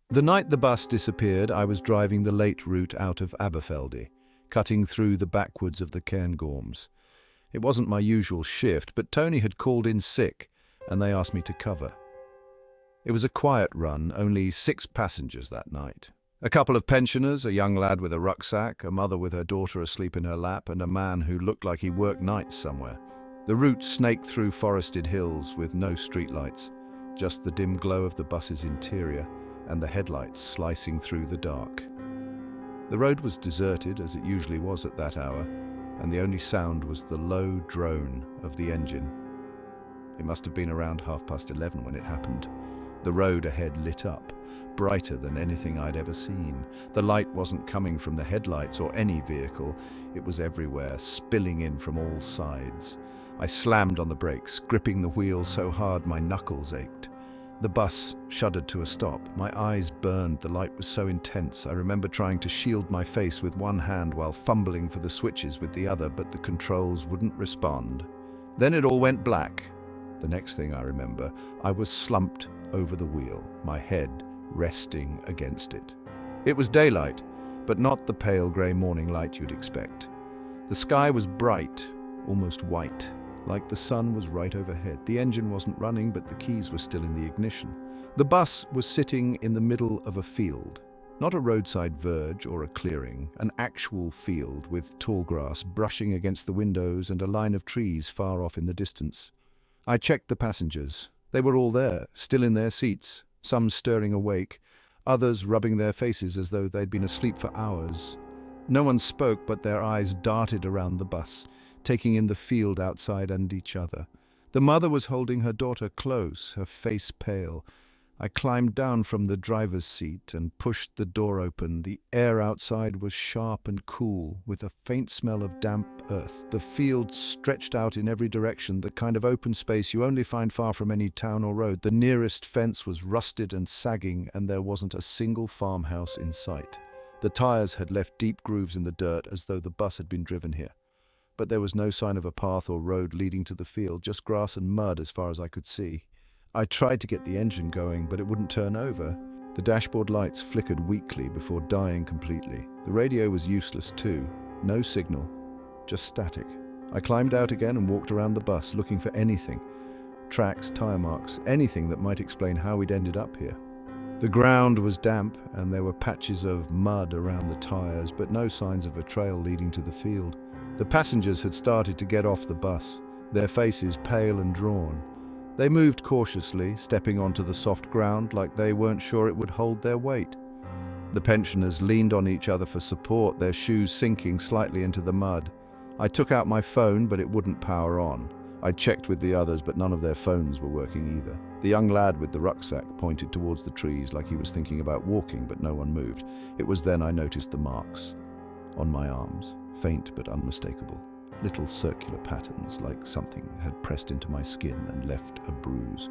The night the bus disappeared, I was driving the late route out of Aberfeldy, cutting through the backwoods of the Cairngorms. It wasn't my usual shift, but Tony had called in sick, and they asked me to cover. It was a quiet run, only 6 passengers that night. A couple of pensioners, a young lad with a rucksack, a mother with her daughter asleep in her lap, and a man who looked like he worked nights somewhere. The route snaked through forested hills with no streetlights, just the dim glow of the bus's interior and the headlights slicing through the dark. The road was deserted, as it usually was at that hour, and the only sound was the low drone of the engine. It must have been around 11:30 when it happened. The road ahead lit up, brighter than anything I'd ever seen. The light wasn't coming from the headlights or any vehicle. It was everywhere, spilling in from all sides. I slammed on the brakes, gripping the wheel so hard my knuckles ached. The bus shuddered to a stop. My eyes burned. The light was so intense. I remember trying to shield my face with one hand while fumbling for the switches with the other, but the controls wouldn't respond. Then it all went black. The next thing I remember, I was slumped over the wheel, my head resting against it. It was daylight, but not the pale grey morning light you'd expect. The sky was bright, almost white, like the sun was right overhead. The engine wasn't running, but the keys were still in the ignition. The bus was sitting in the middle of a field, not a roadside verge or a clearing, an actual field with tall grass brushing against the windows and a line of trees far off in the distance. I checked the passengers. They were all there, still in their seats, some stirring awake, others rubbing their faces as though they'd been asleep for hours. No one spoke, but their eyes darted around the bus, taking in the field outside and each other. The mother was holding her daughter close, her face pale. I climbed down from the driver's seat and pushed the door open. The air outside was sharp and cool, with a faint smell of damp earth. The field stretched out in every direction, the kind of open space you only find far from any town or road. The nearest fence was rusted and sagging, and there wasn't a single farmhouse in sight. The tires had left deep grooves in the dirt, as though the bus had been driven here. But there was no sign of a path or road leading to the field, just grass and mud as far as I could see. I tried to get the engine going, but it wouldn't turn over. The dashboard lights flickered weakly before dying completely. The radio was useless too. No signal, just static. I climbed out again and walked around the bus, looking for anything. Tracks, tire marks, anything that might explain how we'd ended up here. The ground was damp, and there were patches of mud around the tires, but no signs of a trail leading to the field. The passengers had started to get off the bus, their faces pale and drawn. They moved cautiously, stepping onto the soft ground like they weren't sure it would hold their weight. The pensioners leaned on each other for support, their shoes sinking slightly into the mud. I took out my phone, but it wouldn't power on. I checked with the others, but none of their phones were working either. The young lad with the rucksack pointed towards the trees like he was thinking about walking, but no one moved. It was then I noticed the marks on my arms, faint but unmistakable. Little circular patterns, like something had pressed into my skin and left a bruise.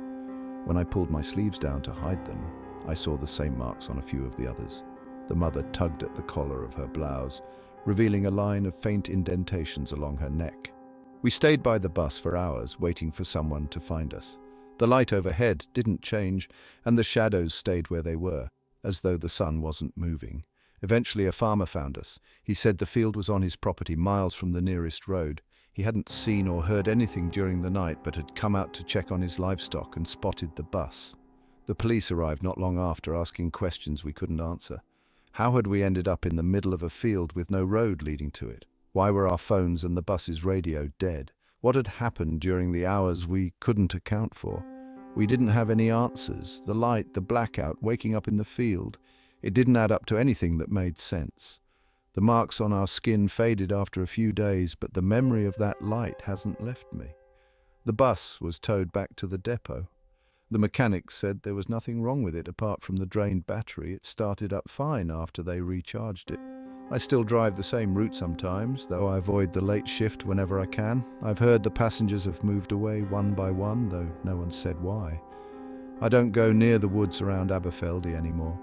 When I pulled my sleeves down to hide them, I saw the same marks on a few of the others. The mother tugged at the collar of her blouse, revealing a line of faint indentations along her neck. We stayed by the bus for hours, waiting for someone to find us. The light overhead didn't change, and the shadows stayed where they were, as though the sun wasn't moving. Eventually a farmer found us. He said the field was on his property, miles from the nearest road. He hadn't seen or heard anything during the night, but had come out to check on his livestock and spotted the bus. The police arrived not long after, asking questions we couldn't answer. How had we ended up in the middle of a field with no road leading to it? Why were our phones and the bus's radio dead? What had happened during the hours we couldn't account for? We didn't have any answers. The light, the blackout, waking up in the field. It didn't add up to anything that made sense. The marks on our skin faded after a few days, but the memory of that light hasn't left me. The bus was towed back to the depot. The mechanics said there was nothing wrong with it apart from the drained battery. It started up fine after they recharged it. I still drive the same route sometimes, though I avoid the late shift whenever I can. I've heard the passengers have moved away one by one, though no one said why. I don't go near the woods around Aberfeldy anymore.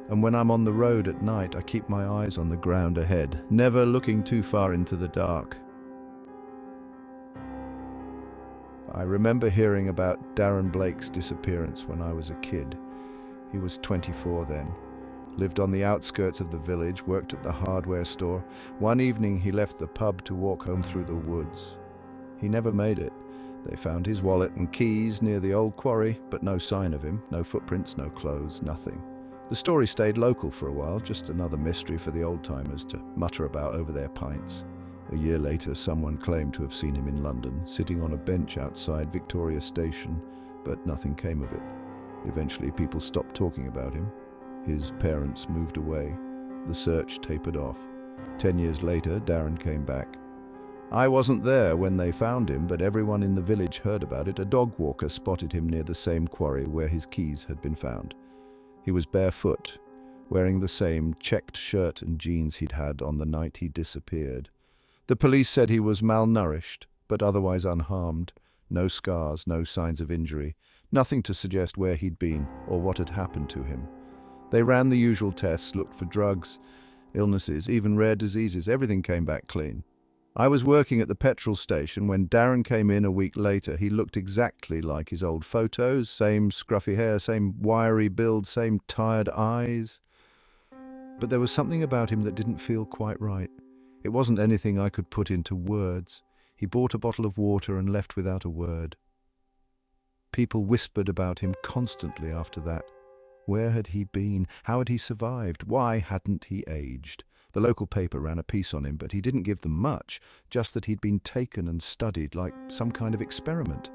And when I'm on the road at night, I keep my eyes on the ground ahead, never looking too far into the dark. I remember hearing about Darren Blake's disappearance when I was a kid. He was 24 then. lived on the outskirts of the village, worked at the hardware store. One evening he left the pub to walk home through the woods. He never made it. They found his wallet and keys near the old quarry, but no sign of him, no footprints, no clothes, nothing. The story stayed local for a while, just another mystery for the old-timers to mutter about over their pints. A year later, someone claimed to have seen him in London, sitting on a bench outside Victoria Station, but nothing came of it. Eventually, people stopped talking about him. His parents moved away. The search tapered off. 10 years later, Darren came back. I wasn't there when they found him, but everyone in the village heard about it. A dog walker spotted him near the same quarry where his keys had been found. He was barefoot, wearing the same checked shirt and jeans he'd had on the night he disappeared. The police said he was malnourished, but otherwise unharmed. No scars, no signs of injury, nothing to suggest where he'd been or what had happened to him. They ran the usual tests, looked for drugs, illnesses, even rare diseases. Everything came back clean. I was working at the petrol station when Darren came in a week later. He looked exactly like his old photos, same scruffy hair, same wiry build, same tired eyes. But there was something about him that didn't feel quite right. It wasn't anything I could put into words. He bought a bottle of water and left without a word. People whispered about him constantly after that. Where had he been? How had he survived? Why hadn't he aged? The local paper ran a piece on him, but he didn't give them much, just that he'd been taken and studied like some kind of experiment.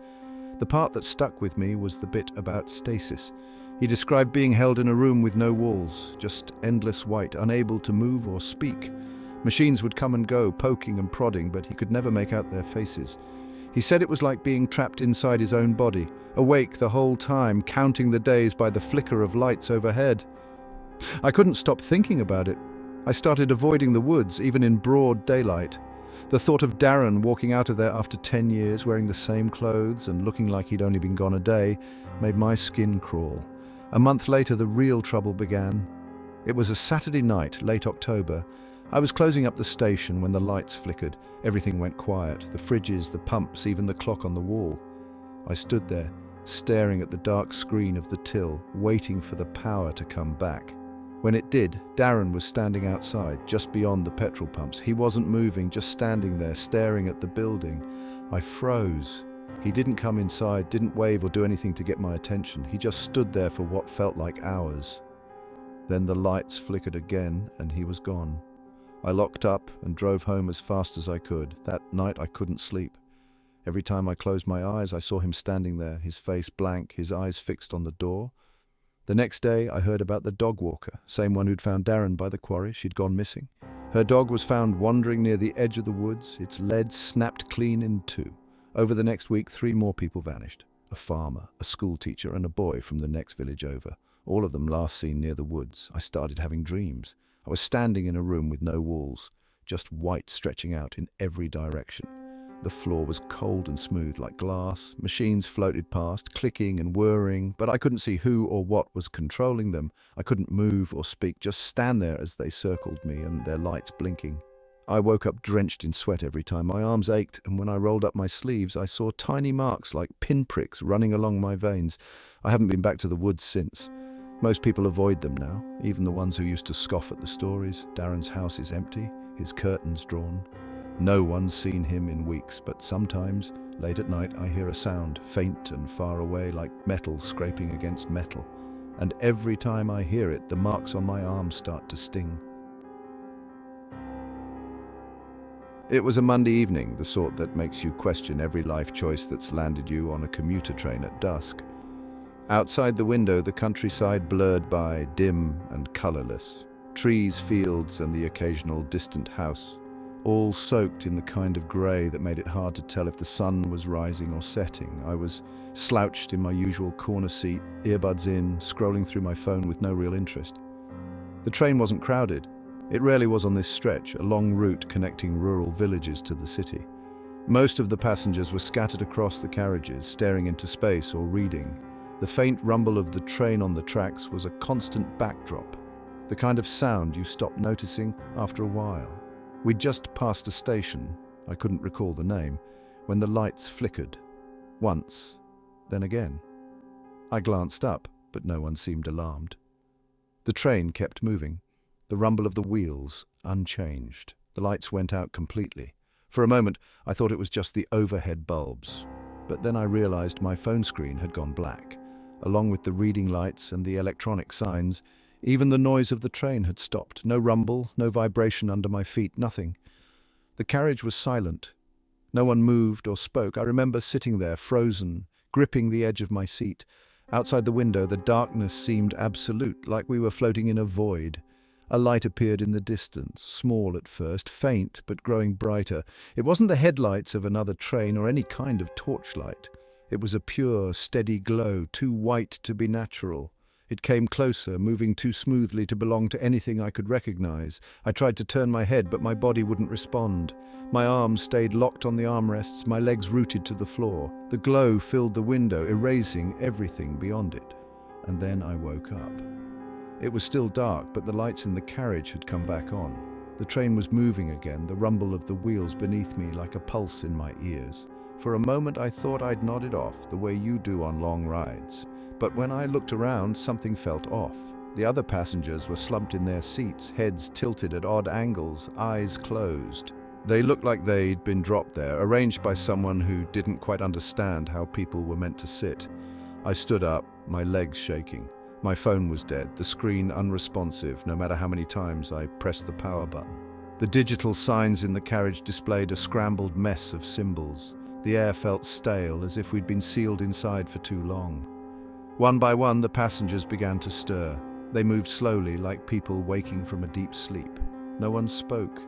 The part that stuck with me was the bit about stasis. He described being held in a room with no walls, just endless white, unable to move or speak. Machines would come and go, poking and prodding, but he could never make out their faces. He said it was like being trapped inside his own body, awake the whole time, counting the days by the flicker of lights overhead. I couldn't stop thinking about it. I started avoiding the woods, even in broad daylight. The thought of Darren walking out of there after 10 years, wearing the same clothes and looking like he'd only been gone a day, made my skin crawl. A month later, the real trouble began. It was a Saturday night, late October. I was closing up the station when the lights flickered. Everything went quiet, the fridges, the pumps, even the clock on the wall. I stood there, staring at the dark screen of the till, waiting for the power to come back. When it did, Darren was standing outside, just beyond the petrol pumps. He wasn't moving, just standing there, staring at the building. I froze. He didn't come inside, didn't wave or do anything to get my attention. He just stood there for what felt like hours. Then the lights flickered again, and he was gone. I locked up and drove home as fast as I could. That night I couldn't sleep. Every time I closed my eyes, I saw him standing there, his face blank, his eyes fixed on the door. The next day, I heard about the dog walker, same one who'd found Darren by the quarry. She'd gone missing. Her dog was found wandering near the edge of the woods, its lead snapped clean in two. Over the next week, 3 more people vanished. A farmer, a schoolteacher, and a boy from the next village over. All of them last seen near the woods. I started having dreams. I was standing in a room with no walls, just white stretching out in every direction. The floor was cold and smooth like glass. Machines floated past, clicking and whirring, but I couldn't see who or what was controlling them. I couldn't move or speak, just stand there as they circled me and their lights blinking. I woke up drenched in sweat every time. My arms ached, and when I rolled up my sleeves, I saw tiny marks like pinpricks running along my veins. I haven't been back to the woods since. Most people avoid them now, even the ones who used to scoff at the stories. Darren's house is empty, his curtains drawn. No one's seen him in weeks, but sometimes, late at night, I hear a sound, faint and far away, like metal scraping against metal. And every time I hear it, the marks on my arms start to sting. It was a Monday evening, the sort that makes you question every life choice that's landed you on a commuter train at dusk. Outside the window, the countryside blurred by, dim and colourless. Trees, fields, and the occasional distant house, all soaked in the kind of grey that made it hard to tell if the sun was rising or setting. I was slouched in my usual corner seat, earbuds in, scrolling through my phone with no real interest. The train wasn't crowded. It rarely was on this stretch, a long route connecting rural villages to the city. Most of the passengers were scattered across the carriages, staring into space or reading. The faint rumble of the train on the tracks was a constant backdrop, the kind of sound you stop noticing after a while. We'd just passed a station, I couldn't recall the name, when the lights flickered. Once, then again. I glanced up, but no one seemed alarmed. The train kept moving, the rumble of the wheels unchanged. The lights went out completely. For a moment, I thought it was just the overhead bulbs. But then I realized my phone screen had gone black. Along with the reading lights and the electronic signs, even the noise of the train had stopped. No rumble, no vibration under my feet, nothing. The carriage was silent. No one moved or spoke. I remember sitting there, frozen, gripping the edge of my seat. Outside the window, the darkness seemed absolute, like we were floating in a void. A light appeared in the distance, small at first, faint but growing brighter. It wasn't the headlights of another train or any kind of torchlight. It was a pure, steady glow, too white to be natural. It came closer, moving too smoothly to belong to anything I could recognize. I tried to turn my head, but my body wouldn't respond. My arms stayed locked on the armrests, my legs rooted to the floor. The glow filled the window, erasing everything beyond it. And then I woke up. It was still dark, but the lights in the carriage had come back on. The train was moving again, the rumble of the wheels beneath me like a pulse in my ears. For a moment I thought I'd nodded off, the way you do on long rides. But when I looked around, something felt off. The other passengers were slumped in their seats, heads tilted at odd angles, eyes closed. They looked like they'd been dropped there, arranged by someone who didn't quite understand how people were meant to sit. I stood up, my legs shaking. My phone was dead, the screen unresponsive, no matter how many times I pressed the power button. The digital signs in the carriage displayed a scrambled mess of symbols. The air felt stale, as if we'd been sealed inside for too long. One by one, the passengers began to stir. They moved slowly, like people waking from a deep sleep. No one spoke.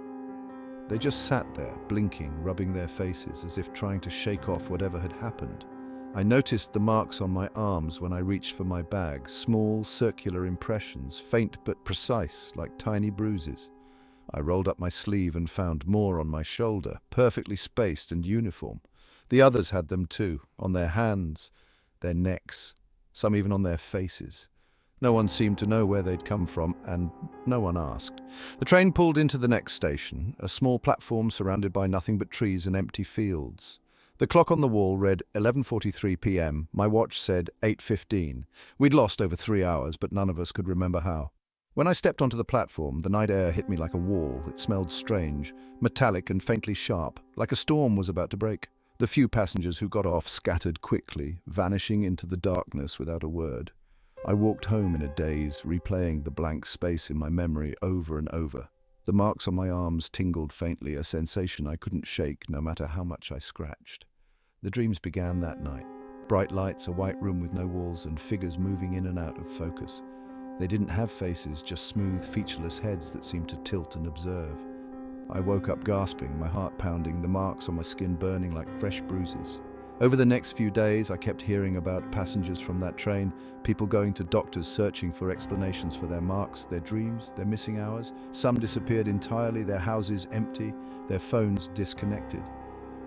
They just sat there, blinking, rubbing their faces, as if trying to shake off whatever had happened. I noticed the marks on my arms when I reached for my bag, small, circular impressions, faint but precise, like tiny bruises. I rolled up my sleeve and found more on my shoulder, perfectly spaced and uniform. The others had them too, on their hands, their necks, some even on their faces. No one seemed to know where they'd come from, and no one asked. The train pulled into the next station, a small platform surrounded by nothing but trees and empty fields. The clock on the wall read 11:43 p.m. My watch said 8:15. We'd lost over 3 hours, but none of us could remember how. When I stepped onto the platform, the night air hit me like a wall. It smelled strange, metallic and faintly sharp, like a storm was about to break. The few passengers who got off scattered quickly, vanishing into the darkness without a word. I walked home in a daze, replaying the blank space in my memory over and over. The marks on my arms tingled faintly, a sensation I couldn't shake no matter how much I scratched. The dreams began that night. Bright lights, a white room with no walls, and figures moving in and out of focus. They didn't have faces, just smooth, featureless heads that seemed to tilt and observe. I woke up gasping, my heart pounding, the marks on my skin burning like fresh bruises. Over the next few days, I kept hearing about passengers from that train, people going to doctors searching for explanations for their marks, their dreams, their missing hours. Some disappeared entirely, their houses empty, their phones disconnected.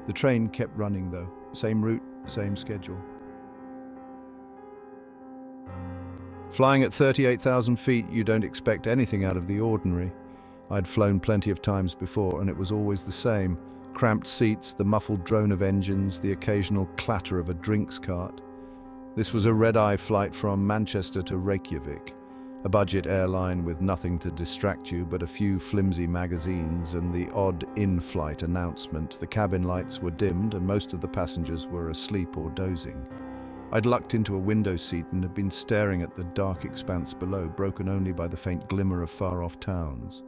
The train kept running though, same route, same schedule. Flying at 38,000 feet, you don't expect anything out of the ordinary. I'd flown plenty of times before, and it was always the same. Cramped seats, the muffled drone of engines, the occasional clatter of a drinks cart. This was a red-eye flight from Manchester to Reykjavik, a budget airline with nothing to distract you but a few flimsy magazines and the odd in-flight announcement. The cabin lights were dimmed and most of the passengers were asleep or dozing. I'd lucked into a window seat and had been staring at the dark expanse below, broken only by the faint glimmer of far-off towns.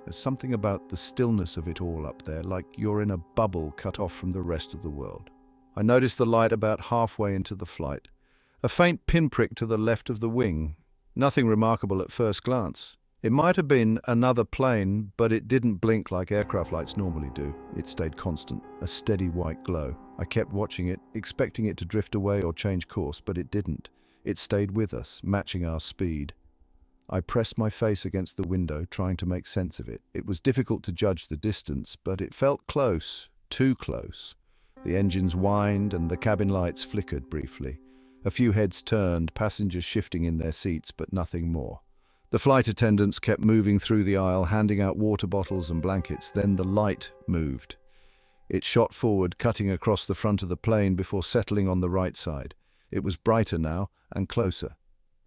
There's something about the stillness of it all up there, like you're in a bubble cut off from the rest of the world. I noticed the light about halfway into the flight. A faint pinprick to the left of the wing. Nothing remarkable at first glance. It might have been another plane, but it didn't blink like aircraft lights normally do. It stayed constant, a steady white glow. I kept watching it, expecting it to drift away or change course, but it didn't. It stayed with us, matching our speed. I pressed my face against the window, trying to make sense of it. It was difficult to judge the distance, but it felt close, too close. The engines whined and the cabin lights flickered briefly. A few heads turned, passengers shifting in their seats, but nothing more. The flight attendants kept moving through the aisle, handing out water bottles and blankets. Then the light moved. It shot forward, cutting across the front of the plane before settling on the right side. It was brighter now and closer.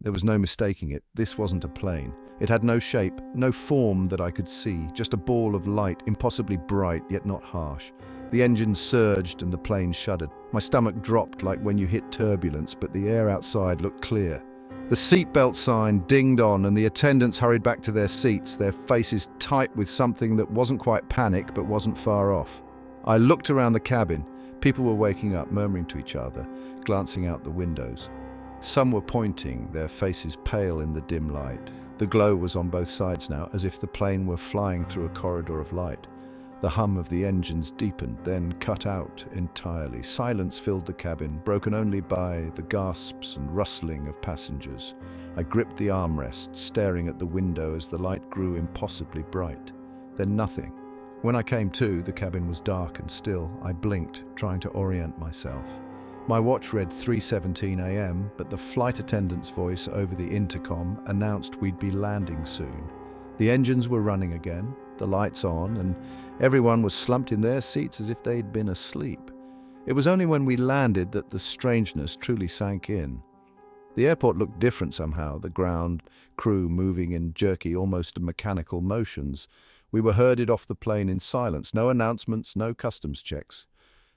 There was no mistaking it. This wasn't a plane. It had no shape, no form that I could see, just a ball of light, impossibly bright yet not harsh. The engine surged and the plane shuddered. My stomach dropped like when you hit turbulence, but the air outside looked clear. The seatbelt sign dinged on and the attendants hurried back to their seats, their faces tight with something that wasn't quite panic but wasn't far off. I looked around the cabin. People were waking up, murmuring to each other, glancing out the windows. Some were pointing, their faces pale in the dim light. The glow was on both sides now, as if the plane were flying through a corridor of light. The hum of the engines deepened, then cut out entirely. Silence filled the cabin, broken only by the gasps and rustling of passengers. I gripped the armrest, staring at the window as the light grew impossibly bright. Then nothing. When I came to, the cabin was dark and still. I blinked, trying to orient myself. My watch read 3:17 a.m., but the flight attendant's voice over the intercom announced we'd be landing soon. The engines were running again, the lights on, and everyone was slumped in their seats as if they'd been asleep. It was only when we landed that the strangeness truly sank in. The airport looked different somehow, the ground crew moving in jerky, almost mechanical motions. We were herded off the plane in silence, no announcements, no customs checks.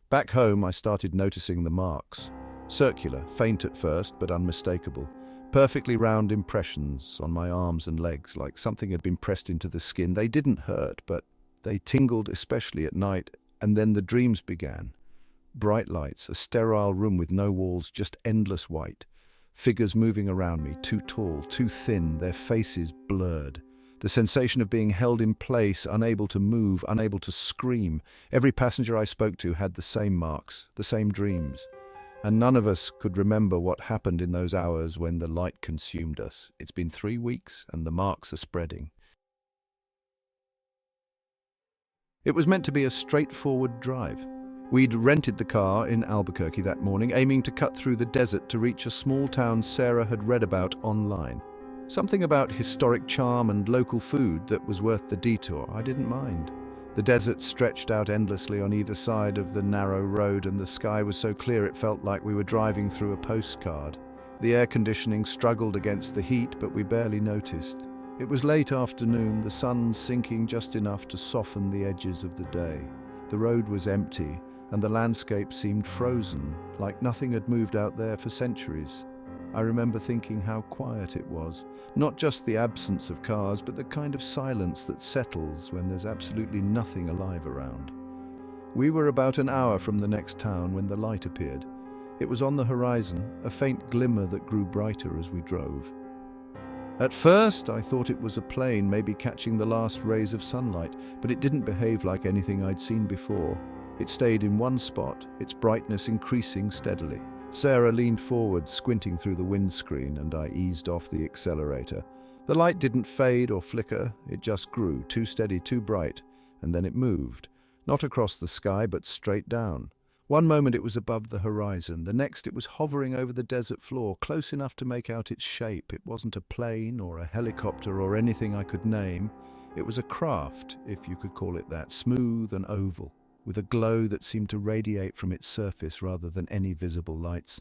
Back home, I started noticing the marks. Circular, faint at first, but unmistakable. Perfectly round impressions on my arms and legs, like something had been pressed into the skin. They didn't hurt, but they tingled, especially at night, and then the dreams began. Bright lights, a sterile room with no walls, just endless white. Figures moving around me, too tall, too thin, their faces blurred. The sensation of being held in place, unable to move, unable to scream. Every passenger I spoke to had the same marks, the same dreams. And none of us could remember what happened in those hours when the light consumed us. It's been 3 weeks and the marks are spreading. It was meant to be a straightforward drive. We'd rented the car in Albuquerque that morning, aiming to cut through the desert to reach a small town Sarah had read about online. Something about historic charm and local food that was worth the detour. I didn't mind. The desert stretched out endlessly on either side of the narrow road, and the sky was so clear it felt like we were driving through a postcard. The air conditioning struggled against the heat, but we barely noticed. It was late afternoon, the sun sinking just enough to soften the edges of the day. The road was empty, and the landscape seemed frozen, like nothing had moved out there for centuries. I remember thinking how quiet it was. Not just the absence of cars, but the kind of silence that settles when there's absolutely nothing alive around. We were about an hour from the next town when the light appeared. It was on the horizon, a faint glimmer that grew brighter as we drove. At first, I thought it was a plane, maybe catching the last rays of sunlight, but it didn't behave like anything I'd seen before. It stayed in one spot, its brightness increasing steadily. Sarah leaned forward, squinting through the windscreen, and I eased off the accelerator. The light didn't fade or flicker, it just grew, too steady, too bright, and then it moved. Not across the sky, but straight down. One moment it was above the horizon, the next it was hovering over the desert floor, close enough to make out its shape. It wasn't a plane or a helicopter or anything I could name. It was a craft, if you could call it that, smooth and oval, with a glow that seemed to radiate from its surface rather than any visible lights.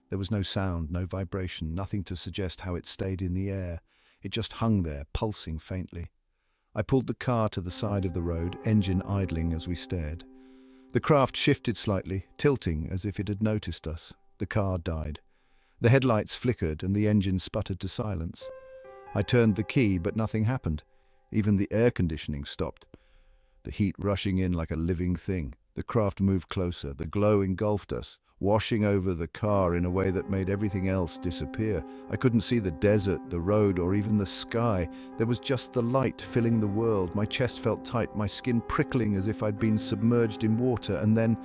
There was no sound, no vibration, nothing to suggest how it stayed in the air. It just hung there, pulsing faintly. I pulled the car to the side of the road, engine idling as we stared. The craft shifted slightly, tilting as if it had noticed us. The car died. The headlights flickered and the engine sputtered to silence. I turned the key, but nothing happened. Even the air conditioning stopped, the heat rushing in like a living thing. The craft moved closer. The glow engulfed us, washing over the car in a way that made everything else disappear. I couldn't see the desert, the road, or even the sky. There was just the light filling the world. My chest felt tight, my skin prickling as if I'd been submerged in water, and then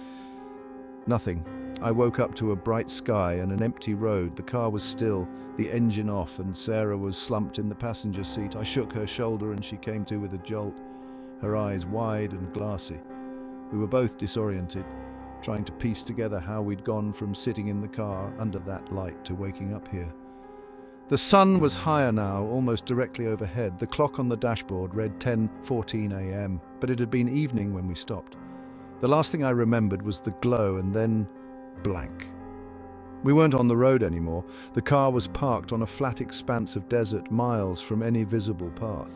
nothing. I woke up to a bright sky and an empty road. The car was still, the engine off, and Sarah was slumped in the passenger seat. I shook her shoulder and she came to with a jolt, her eyes wide and glassy. We were both disoriented, trying to piece together how we'd gone from sitting in the car under that light to waking up here. The sun was higher now, almost directly overhead. The clock on the dashboard read 10:14 a.m., but it had been evening when we stopped. The last thing I remembered was the glow and then blank. We weren't on the road anymore. The car was parked on a flat expanse of desert, miles from any visible path.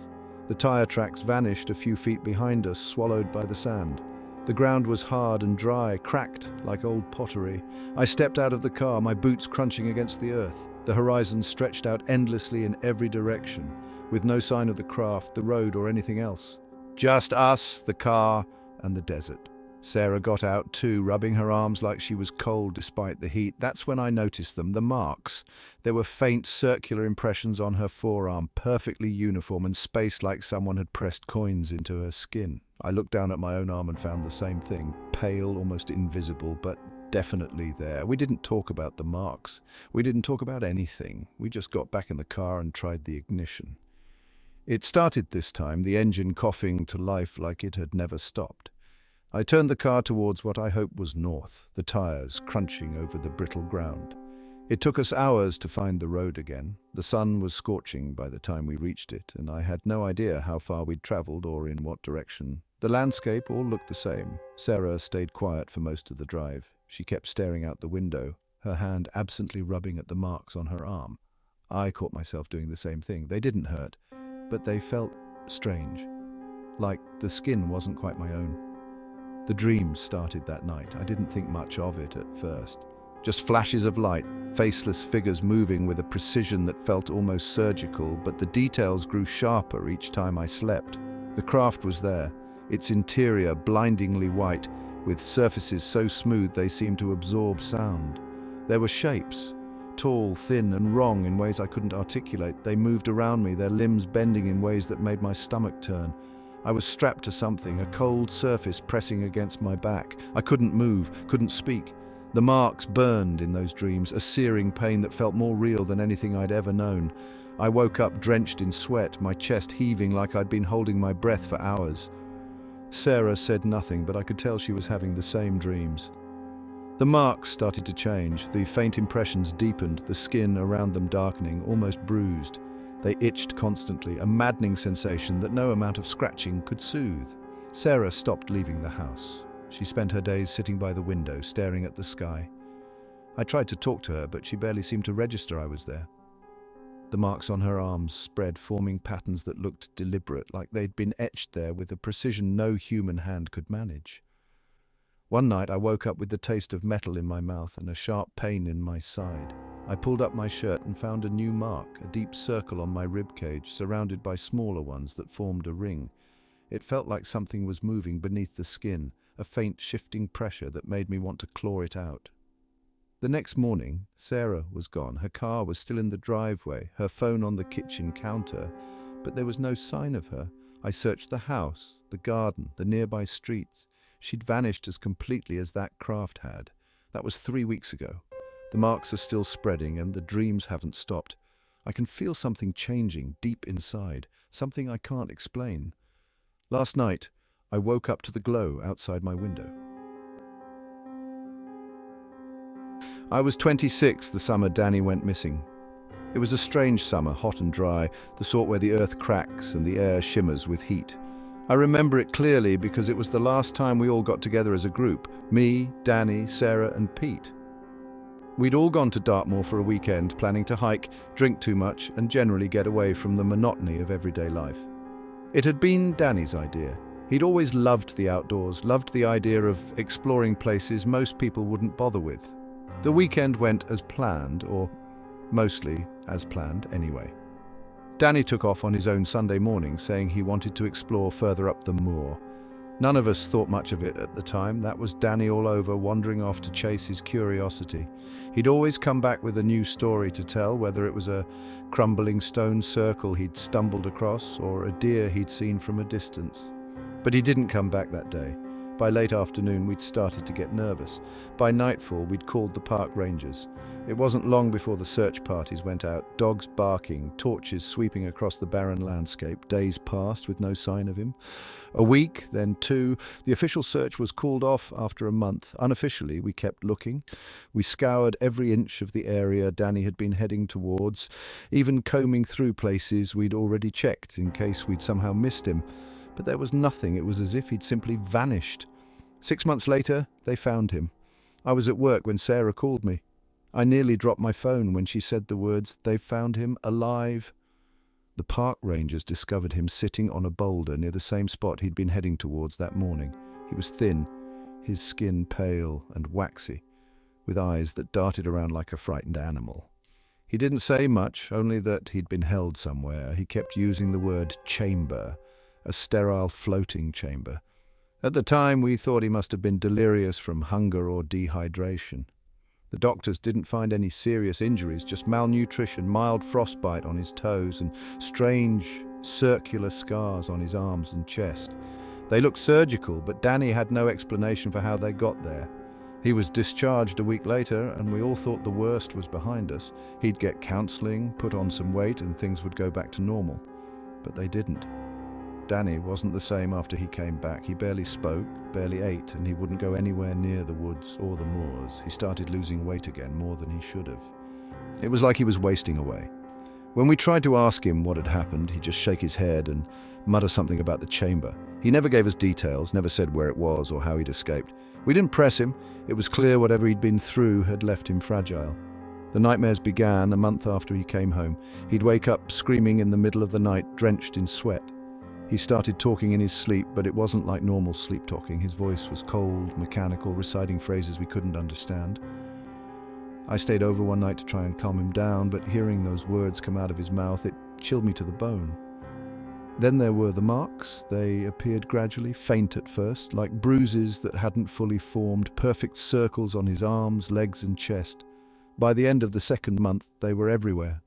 The tire tracks vanished a few feet behind us, swallowed by the sand. The ground was hard and dry, cracked like old pottery. I stepped out of the car, my boots crunching against the earth. The horizon stretched out endlessly in every direction, with no sign of the craft, the road, or anything else. Just us, the car, and the desert. Sarah got out too, rubbing her arms like she was cold despite the heat. That's when I noticed them, the marks. There were faint circular impressions on her forearm, perfectly uniform and spaced like someone had pressed coins into her skin. I looked down at my own arm and found the same thing, pale, almost invisible, but definitely there. We didn't talk about the marks. We didn't talk about anything. We just got back in the car and tried the ignition. It started this time, the engine coughing to life like it had never stopped. I turned the car towards what I hoped was north, the tires crunching over the brittle ground. It took us hours to find the road again. The sun was scorching by the time we reached it, and I had no idea how far we'd traveled or in what direction. The landscape all looked the same. Sarah stayed quiet for most of the drive. She kept staring out the window, her hand absently rubbing at the marks on her arm. I caught myself doing the same thing. They didn't hurt, but they felt strange, like the skin wasn't quite my own. The dream started that night. I didn't think much of it at first. Just flashes of light, faceless figures moving with a precision that felt almost surgical, but the details grew sharper each time I slept. The craft was there, its interior blindingly white, with surfaces so smooth they seemed to absorb sound. There were shapes, tall, thin, and wrong in ways I couldn't articulate. They moved around me, their limbs bending in ways that made my stomach turn. I was strapped to something, a cold surface pressing against my back. I couldn't move, couldn't speak. The marks burned in those dreams, a searing pain that felt more real than anything I'd ever known. I woke up drenched in sweat, my chest heaving like I'd been holding my breath for hours. Sarah said nothing, but I could tell she was having the same dreams. The marks started to change. The faint impressions deepened, the skin around them darkening, almost bruised. They itched constantly, a maddening sensation that no amount of scratching could soothe. Sarah stopped leaving the house. She spent her days sitting by the window, staring at the sky. I tried to talk to her, but she barely seemed to register I was there. The marks on her arms spread, forming patterns that looked deliberate, like they'd been etched there with a precision no human hand could manage. One night I woke up with the taste of metal in my mouth and a sharp pain in my side. I pulled up my shirt and found a new mark, a deep circle on my rib cage, surrounded by smaller ones that formed a ring. It felt like something was moving beneath the skin, a faint shifting pressure that made me want to claw it out. The next morning, Sarah was gone. Her car was still in the driveway, her phone on the kitchen counter, but there was no sign of her. I searched the house, the garden, the nearby streets. She'd vanished as completely as that craft had. That was 3 weeks ago. The marks are still spreading and the dreams haven't stopped. I can feel something changing deep inside, something I can't explain. Last night, I woke up to the glow outside my window. I was 26 the summer Danny went missing. It was a strange summer, hot and dry, the sort where the earth cracks and the air shimmers with heat. I remember it clearly because it was the last time we all got together as a group, me, Danny, Sarah and Pete. We'd all gone to Dartmoor for a weekend, planning to hike, drink too much and generally get away from the monotony of everyday life. It had been Danny's idea. He'd always loved the outdoors, loved the idea of exploring places most people wouldn't bother with. The weekend went as planned, or mostly as planned anyway. Danny took off on his own Sunday morning, saying he wanted to explore further up the moor. None of us thought much of it at the time. That was Danny all over, wandering off to chase his curiosity. He'd always come back with a new story to tell, whether it was a crumbling stone circle he'd stumbled across or a deer he'd seen from a distance. But he didn't come back that day. By late afternoon, we'd started to get nervous. By nightfall, we'd called the park rangers. It wasn't long before the search parties went out, dogs barking, torches sweeping across the barren landscape. Days passed with no sign of him. A week, then 2. The official search was called off after a month. Unofficially, we kept looking. We scoured every inch of the area Danny had been heading towards, even combing through places we'd already checked in case we'd somehow missed him. But there was nothing. It was as if he'd simply vanished. 6 months later, they found him. I was at work when Sarah called me. I nearly dropped my phone when she said the words, "They've found him alive." The park rangers discovered him sitting on a boulder near the same spot he'd been heading towards that morning. He was thin, his skin pale and waxy, with eyes that darted around like a frightened animal. He didn't say much, only that he'd been held somewhere. He kept using the word chamber, a sterile floating chamber. At the time, we thought he must have been delirious from hunger or dehydration. The doctors didn't find any serious injuries, just malnutrition, mild frostbite on his toes, and strange circular scars on his arms and chest. They looked surgical, but Danny had no explanation for how they got there. He was discharged a week later, and we all thought the worst was behind us. He'd get counseling, put on some weight, and things would go back to normal. But they didn't. Danny wasn't the same after he came back. He barely spoke, barely ate, and he wouldn't go anywhere near the woods or the moors. He started losing weight again, more than he should have. It was like he was wasting away. When we tried to ask him what had happened, he'd just shake his head and mutter something about the chamber. He never gave us details, never said where it was or how he'd escaped. We didn't press him. It was clear whatever he'd been through had left him fragile. The nightmares began a month after he came home. He'd wake up screaming in the middle of the night, drenched in sweat. He started talking in his sleep, but it wasn't like normal sleep talking. His voice was cold, mechanical, reciting phrases we couldn't understand. I stayed over one night to try and calm him down, but hearing those words come out of his mouth, it chilled me to the bone. Then there were the marks. They appeared gradually, faint at first, like bruises that hadn't fully formed, perfect circles on his arms, legs and chest. By the end of the second month, they were everywhere,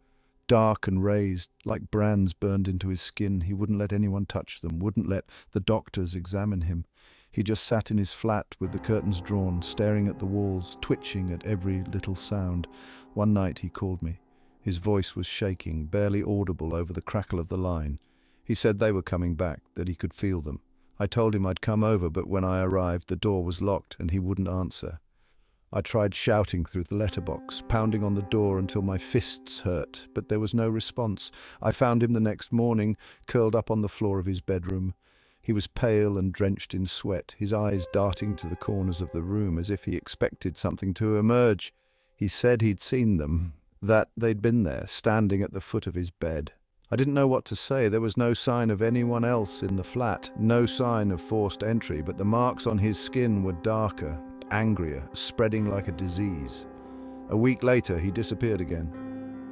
dark and raised, like brands burned into his skin. He wouldn't let anyone touch them, wouldn't let the doctors examine him. He just sat in his flat with the curtains drawn, staring at the walls, twitching at every little sound. One night he called me. His voice was shaking, barely audible over the crackle of the line. He said they were coming back, that he could feel them. I told him I'd come over, but when I arrived, the door was locked and he wouldn't answer. I tried shouting through the letterbox, pounding on the door until my fists hurt, but there was no response. I found him the next morning, curled up on the floor of his bedroom. He was pale and drenched in sweat, his eyes darting to the corners of the room as if he expected something to emerge. He said he'd seen them, that they'd been there, standing at the foot of his bed. I didn't know what to say. There was no sign of anyone else in the flat, no sign of forced entry, but the marks on his skin were darker, angrier, spreading like a disease. A week later, he disappeared again.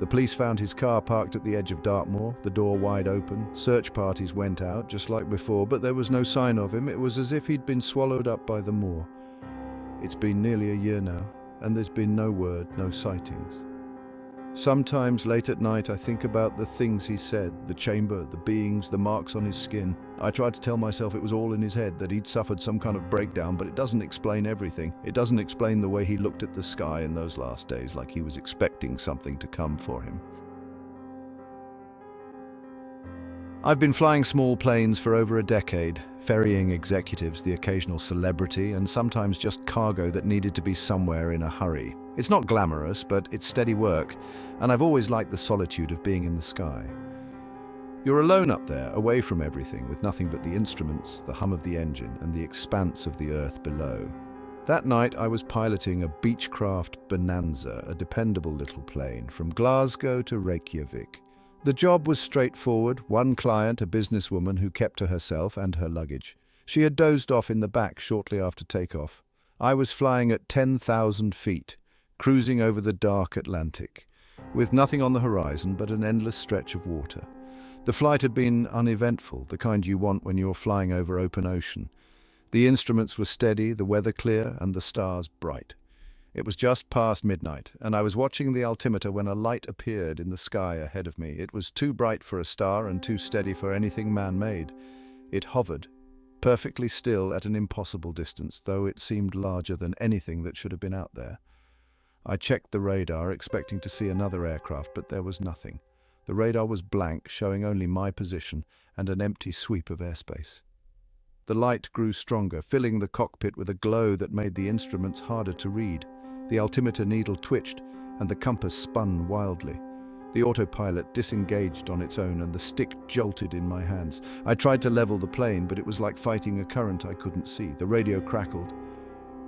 The police found his car parked at the edge of Dartmoor, the door wide open. Search parties went out, just like before, but there was no sign of him. It was as if he'd been swallowed up by the moor. It's been nearly a year now, and there's been no word, no sightings. Sometimes late at night I think about the things he said, the chamber, the beings, the marks on his skin. I try to tell myself it was all in his head, that he'd suffered some kind of breakdown, but it doesn't explain everything. It doesn't explain the way he looked at the sky in those last days, like he was expecting something to come for him. I've been flying small planes for over a decade, ferrying executives, the occasional celebrity, and sometimes just cargo that needed to be somewhere in a hurry. It's not glamorous, but it's steady work, and I've always liked the solitude of being in the sky. You're alone up there, away from everything, with nothing but the instruments, the hum of the engine, and the expanse of the earth below. That night I was piloting a Beechcraft Bonanza, a dependable little plane, from Glasgow to Reykjavik. The job was straightforward. One client, a businesswoman who kept to herself and her luggage. She had dozed off in the back shortly after takeoff. I was flying at 10,000 feet, cruising over the dark Atlantic, with nothing on the horizon but an endless stretch of water. The flight had been uneventful, the kind you want when you're flying over open ocean. The instruments were steady, the weather clear, and the stars bright. It was just past midnight, and I was watching the altimeter when a light appeared in the sky ahead of me. It was too bright for a star and too steady for anything man-made. It hovered, perfectly still at an impossible distance, though it seemed larger than anything that should have been out there. I checked the radar, expecting to see another aircraft, but there was nothing. The radar was blank, showing only my position and an empty sweep of airspace. The light grew stronger, filling the cockpit with a glow that made the instruments harder to read. The altimeter needle twitched, and the compass spun wildly. The autopilot disengaged on its own, and the stick jolted in my hands. I tried to level the plane, but it was like fighting a current I couldn't see. The radio crackled,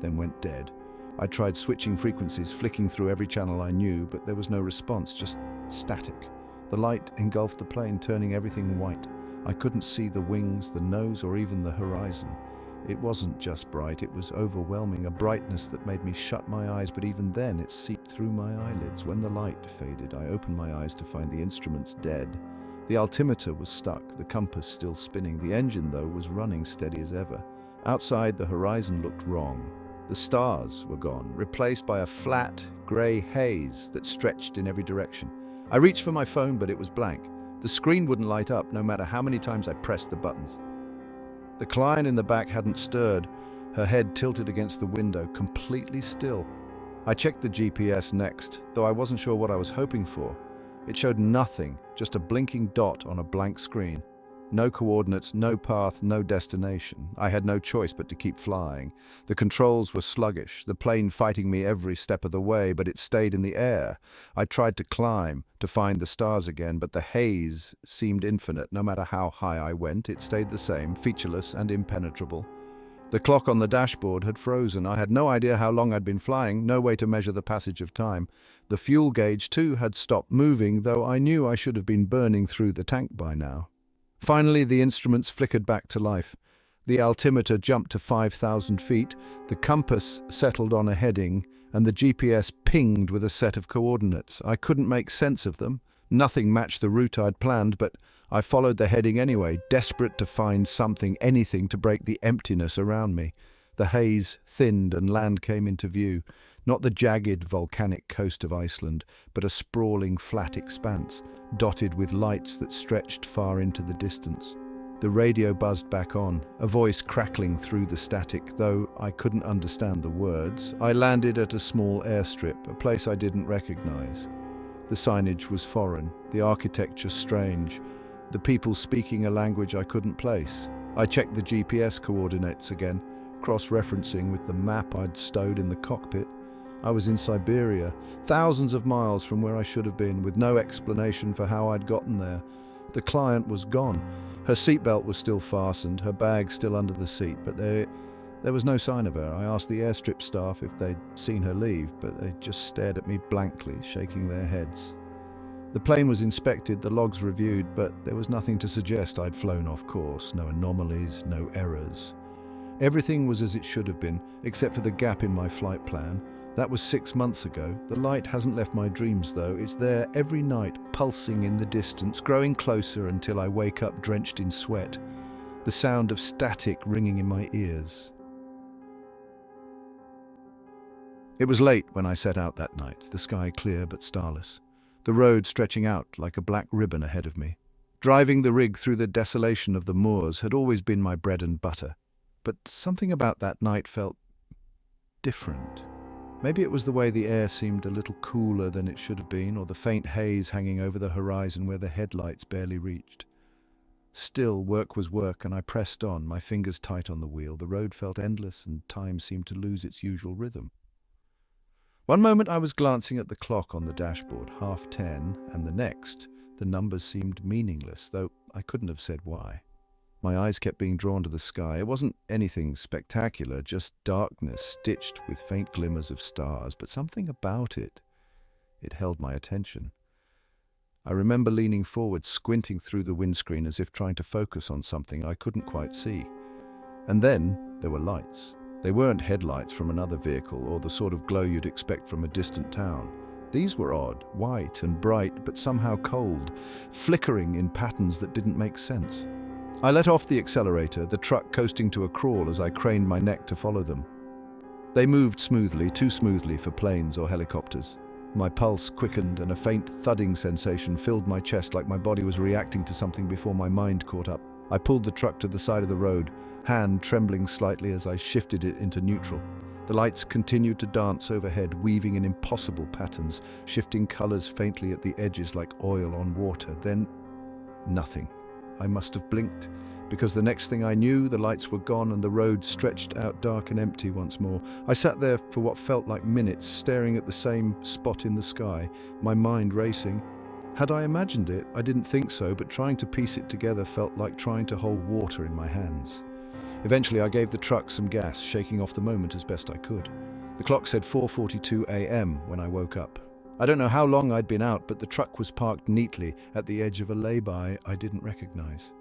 then went dead. I tried switching frequencies, flicking through every channel I knew, but there was no response, just static. The light engulfed the plane, turning everything white. I couldn't see the wings, the nose, or even the horizon. It wasn't just bright, it was overwhelming, a brightness that made me shut my eyes, but even then it seeped through my eyelids. When the light faded, I opened my eyes to find the instruments dead. The altimeter was stuck, the compass still spinning. The engine, though, was running steady as ever. Outside, the horizon looked wrong. The stars were gone, replaced by a flat, grey haze that stretched in every direction. I reached for my phone, but it was blank. The screen wouldn't light up, no matter how many times I pressed the buttons. The client in the back hadn't stirred, her head tilted against the window, completely still. I checked the GPS next, though I wasn't sure what I was hoping for. It showed nothing, just a blinking dot on a blank screen. No coordinates, no path, no destination. I had no choice but to keep flying. The controls were sluggish, the plane fighting me every step of the way, but it stayed in the air. I tried to climb, to find the stars again, but the haze seemed infinite. No matter how high I went, it stayed the same, featureless and impenetrable. The clock on the dashboard had frozen. I had no idea how long I'd been flying, no way to measure the passage of time. The fuel gauge, too, had stopped moving, though I knew I should have been burning through the tank by now. Finally, the instruments flickered back to life. The altimeter jumped to 5,000 feet, the compass settled on a heading, and the GPS pinged with a set of coordinates. I couldn't make sense of them. Nothing matched the route I'd planned, but I followed the heading anyway, desperate to find something, anything to break the emptiness around me. The haze thinned and land came into view. Not the jagged volcanic coast of Iceland, but a sprawling flat expanse, dotted with lights that stretched far into the distance. The radio buzzed back on, a voice crackling through the static, though I couldn't understand the words. I landed at a small airstrip, a place I didn't recognize. The signage was foreign, the architecture strange, the people speaking a language I couldn't place. I checked the GPS coordinates again, cross-referencing with the map I'd stowed in the cockpit. I was in Siberia, thousands of miles from where I should have been, with no explanation for how I'd gotten there. The client was gone. Her seatbelt was still fastened, her bag still under the seat, but there was no sign of her. I asked the airstrip staff if they'd seen her leave, but they just stared at me blankly, shaking their heads. The plane was inspected, the logs reviewed, but there was nothing to suggest I'd flown off course. No anomalies, no errors. Everything was as it should have been, except for the gap in my flight plan. That was 6 months ago. The light hasn't left my dreams, though. It's there every night, pulsing in the distance, growing closer until I wake up drenched in sweat. The sound of static ringing in my ears. It was late when I set out that night, the sky clear but starless. The road stretching out like a black ribbon ahead of me. Driving the rig through the desolation of the moors had always been my bread and butter. But something about that night felt different. Maybe it was the way the air seemed a little cooler than it should have been, or the faint haze hanging over the horizon where the headlights barely reached. Still, work was work, and I pressed on, my fingers tight on the wheel. The road felt endless, and time seemed to lose its usual rhythm. One moment I was glancing at the clock on the dashboard, 10:30, and the next, the numbers seemed meaningless, though I couldn't have said why. My eyes kept being drawn to the sky. It wasn't anything spectacular, just darkness stitched with faint glimmers of stars, but something about it held my attention. I remember leaning forward, squinting through the windscreen as if trying to focus on something I couldn't quite see. And then there were lights. They weren't headlights from another vehicle or the sort of glow you'd expect from a distant town. These were odd, white and bright, but somehow cold, flickering in patterns that didn't make sense. I let off the accelerator, the truck coasting to a crawl as I craned my neck to follow them. They moved smoothly, too smoothly for planes or helicopters. My pulse quickened and a faint thudding sensation filled my chest like my body was reacting to something before my mind caught up. I pulled the truck to the side of the road, hand trembling slightly as I shifted it into neutral. The lights continued to dance overhead, weaving in impossible patterns, shifting colors faintly at the edges like oil on water. Then, nothing. I must have blinked, because the next thing I knew, the lights were gone and the road stretched out dark and empty once more. I sat there for what felt like minutes, staring at the same spot in the sky, my mind racing. Had I imagined it? I didn't think so, but trying to piece it together felt like trying to hold water in my hands. Eventually, I gave the truck some gas, shaking off the moment as best I could. The clock said 4:42 a.m. when I woke up. I don't know how long I'd been out, but the truck was parked neatly at the edge of a lay-by I didn't recognize.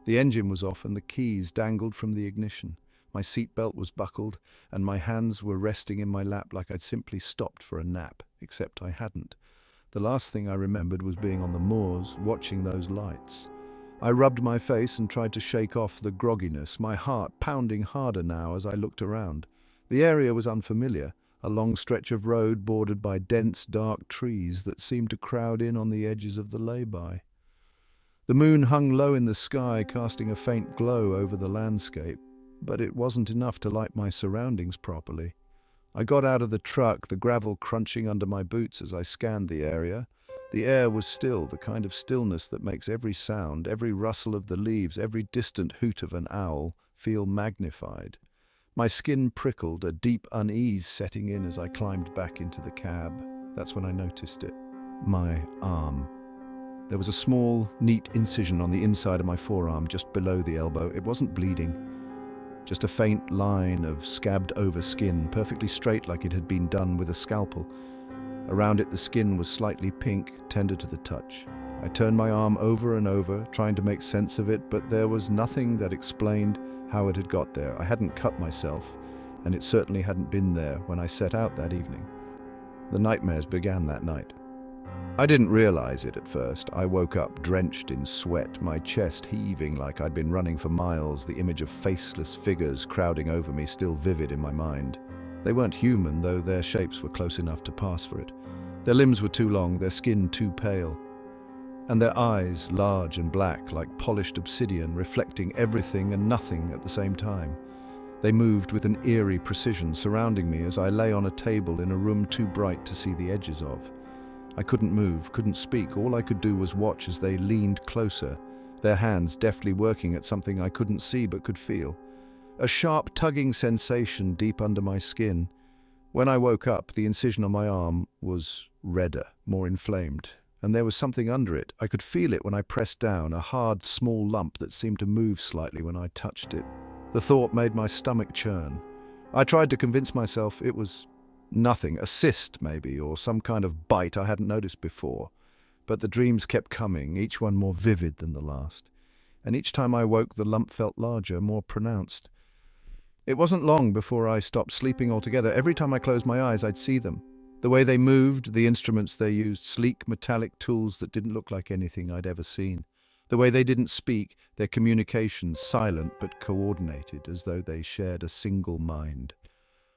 The engine was off and the keys dangled from the ignition. My seatbelt was buckled and my hands were resting in my lap like I'd simply stopped for a nap, except I hadn't. The last thing I remembered was being on the moors, watching those lights. I rubbed my face and tried to shake off the grogginess, my heart pounding harder now as I looked around. The area was unfamiliar, a long stretch of road bordered by dense, dark trees that seemed to crowd in on the edges of the lay-by. The moon hung low in the sky, casting a faint glow over the landscape, but it wasn't enough to light my surroundings properly. I got out of the truck, the gravel crunching under my boots as I scanned the area. The air was still, the kind of stillness that makes every sound, every rustle of the leaves, every distant hoot of an owl feel magnified. My skin prickled, a deep unease setting in as I climbed back into the cab. That's when I noticed it. My arm. There was a small, neat incision on the inside of my forearm, just below the elbow. It wasn't bleeding. Just a faint line of scabbed-over skin, perfectly straight like it had been done with a scalpel. Around it, the skin was slightly pink, tender to the touch. I turned my arm over and over, trying to make sense of it, but there was nothing that explained how it had got there. I hadn't cut myself, and it certainly hadn't been there when I set out that evening. The nightmares began that night. I didn't realize it at first. I woke up drenched in sweat, my chest heaving like I'd been running for miles, the image of faceless figures crowding over me still vivid in my mind. They weren't human, though their shapes were close enough to pass for it. Their limbs were too long, their skin too pale, and their eyes large and black like polished obsidian, reflecting everything and nothing at the same time. They moved with an eerie precision, surrounding me as I lay on a table in a room too bright to see the edges of. I couldn't move, couldn't speak. All I could do was watch as they leaned closer, their hands deftly working at something I couldn't see but could feel. A sharp tugging sensation deep under my skin. When I woke up, the incision on my arm was redder, more inflamed, and there was something under it. I could feel it when I pressed down, a hard, small lump that seemed to move slightly when I touched it. The thought made my stomach churn. I tried to convince myself it was nothing, a cyst maybe, or some kind of bite I hadn't noticed before. But the dreams kept coming, each one more vivid than the last. And each time I woke, the lump felt larger, more pronounced. It wasn't long before I stopped sleeping altogether. Every time I closed my eyes, I'd see them. The way they moved, the instruments they used, sleek metallic tools that didn't look like anything I'd ever seen. The way they didn't speak, their communications silent but coordinated, as though they shared a single mind.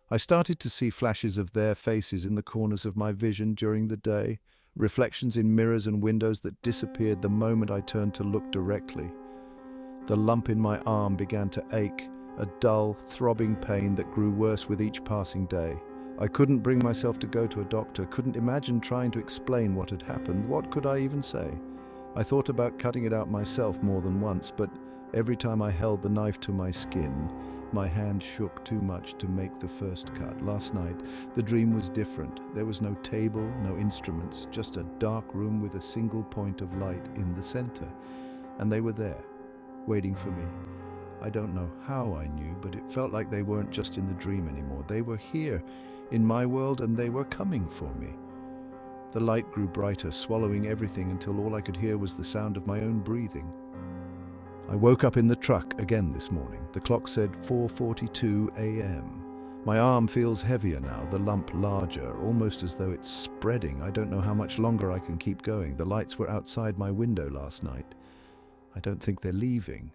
I started to see flashes of their faces in the corners of my vision during the day, reflections in mirrors and windows that disappeared the moment I turned to look directly. The lump in my arm began to ache, a dull, throbbing pain that grew worse with each passing day. I couldn't bring myself to go to a doctor, couldn't imagine trying to explain what had happened. What could I even say? I thought about cutting it out myself more than once, but every time I held the knife to my skin, my hand shook too much to make the first cut. Last night, the dream was different. There was no table, no instruments, just a dark room with a single point of light in the center. And they were there, waiting for me. I don't know how I knew, but it felt like they weren't just in the dream anymore. They were here, in my world, and they were coming for me. The light grew brighter, swallowing everything until all I could hear was the sound of my own breathing. I woke up in the truck again this morning. The clock said 4:42 a.m. My arm feels heavier now, the lump larger, almost as though it's spreading. I don't know how much longer I can keep going. The lights were outside my window last night. I don't think they're leaving.